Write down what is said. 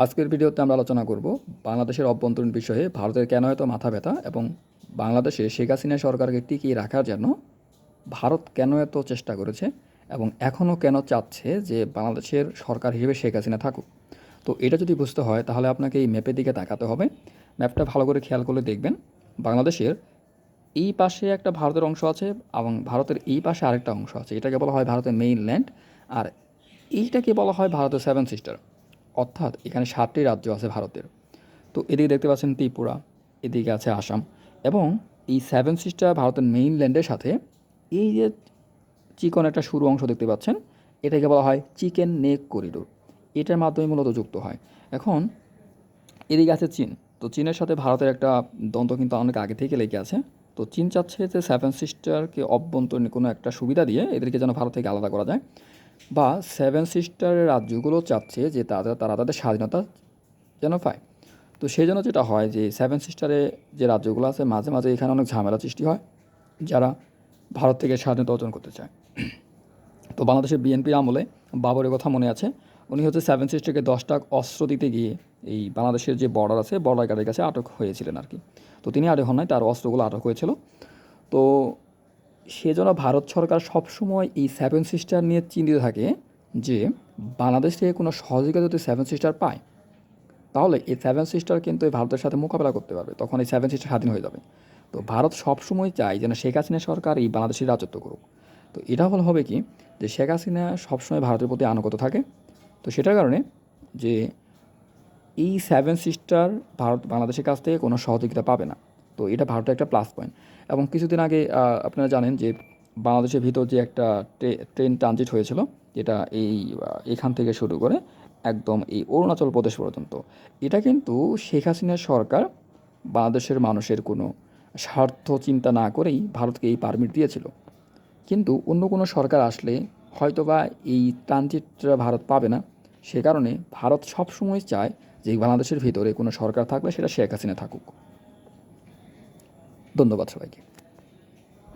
আজকের ভিডিওতে আমরা আলোচনা করব বাংলাদেশের অভ্যন্তরীণ বিষয়ে ভারতের কেন এত মাথা ব্যথা এবং বাংলাদেশে শেখ হাসিনা সরকারকে টিকিয়ে রাখার জন্য ভারত কেন এত চেষ্টা করেছে এবং এখনও কেন চাচ্ছে যে বাংলাদেশের সরকার হিসেবে শেখ হাসিনা থাকুক। তো এটা যদি বুঝতে হয় তাহলে আপনাকে এই ম্যাপের দিকে তাকাতে হবে। ম্যাপটা ভালো করে খেয়াল করলে দেখবেন বাংলাদেশের এই পাশে একটা ভারতের অংশ আছে এবং ভারতের এই পাশে আরেকটা অংশ আছে। এটাকে বলা হয় ভারতের মেইনল্যান্ড, আর এইটাকে বলা হয় ভারতের সেভেন সিস্টার। অর্থাৎ এখানে 7টি রাজ্য আছে ভারতের। তো এদিকে দেখতে পাচ্ছেন ত্রিপুরা, এদিকে আছে আসাম, এবং এই সেভেন সিস্টার ভারতের মেইনল্যান্ডের সাথে এই যে চিকন একটা সরু অংশ দেখতে পাচ্ছেন, এটাকে বলা হয় চিকেন নেক করিডোর। এটার মাধ্যমে মূলত যুক্ত হয়। এখন এদিকে আছে চীন। তো চীনের সাথে ভারতের একটা দ্বন্দ্ব কিন্তু অনেক আগে থেকে লেগে আছে। তো চীন চাচ্ছে যে সেভেন সিস্টারকে অভ্যন্তরীণ কোনো একটা সুবিধা দিয়ে এদেরকে যেন ভারত থেকে আলাদা করা যায়, বা সেভেন সিস্টারের রাজ্যগুলো চাচ্ছে যে তারা তাদের স্বাধীনতা যেন পায়। তো সেই জন্য যেটা হয় যে সেভেন সিস্টারে যে রাজ্যগুলো আছে মাঝে মাঝে এখানে অনেক ঝামেলা সৃষ্টি হয়, যারা ভারত থেকে স্বাধীনতা অর্জন করতে চায়। তো বাংলাদেশের বিএনপির আমলে বাবরের কথা মনে আছে। উনি হচ্ছে সেভেন সিস্টারকে 10টা অস্ত্র দিতে গিয়ে এই বাংলাদেশের যে বর্ডার আছে বর্ডার গার্ডের কাছে আটক হয়েছিলেন আর কি। তো তিনি আটক হন নাই, তার অস্ত্রগুলো আটক হয়েছিল। তো সেজন্য ভারত সরকার সবসময় এই সেভেন সিস্টার নিয়ে চিন্তিত থাকে যে বাংলাদেশ থেকে কোনো সহযোগিতা যদি সেভেন সিস্টার পায় তাহলে এই সেভেন সিস্টার কিন্তু এই ভারতের সাথে মোকাবেলা করতে পারবে, তখন এই সেভেন সিস্টার স্বাধীন হয়ে যাবে। তো ভারত সবসময় চায় যেন শেখ হাসিনা সরকার এই বাংলাদেশের রাজত্ব করুক। তো এটা হল হবে কি, যে শেখ হাসিনা সবসময় ভারতের প্রতি আনুগত্য থাকে। তো সেটার কারণে যে এই সেভেন সিস্টার ভারত বাংলাদেশের কাছ থেকে কোনো সহযোগিতা পাবে না। তো এটা ভারতের একটা প্লাস পয়েন্ট। এবং কিছুদিন আগে আপনারা জানেন যে বাংলাদেশের ভিতর যে একটা ট্রেন ট্রানজিট হয়েছিল, যেটা এখান থেকে শুরু করে একদম এই অরুণাচল প্রদেশ পর্যন্ত, এটা কিন্তু শেখ হাসিনার সরকার বাংলাদেশের মানুষের কোনো স্বার্থ চিন্তা না করেই ভারতকে এই পারমিট দিয়েছিল। কিন্তু অন্য কোনো সরকার আসলে হয়তোবা এই ট্রানজিটটা ভারত পাবে না। সে কারণে ভারত সবসময় চায় যে বাংলাদেশের ভিতরে কোনো সরকার থাকলে সেটা শেখ হাসিনা থাকুক। ধন্যবাদ সবাইকে।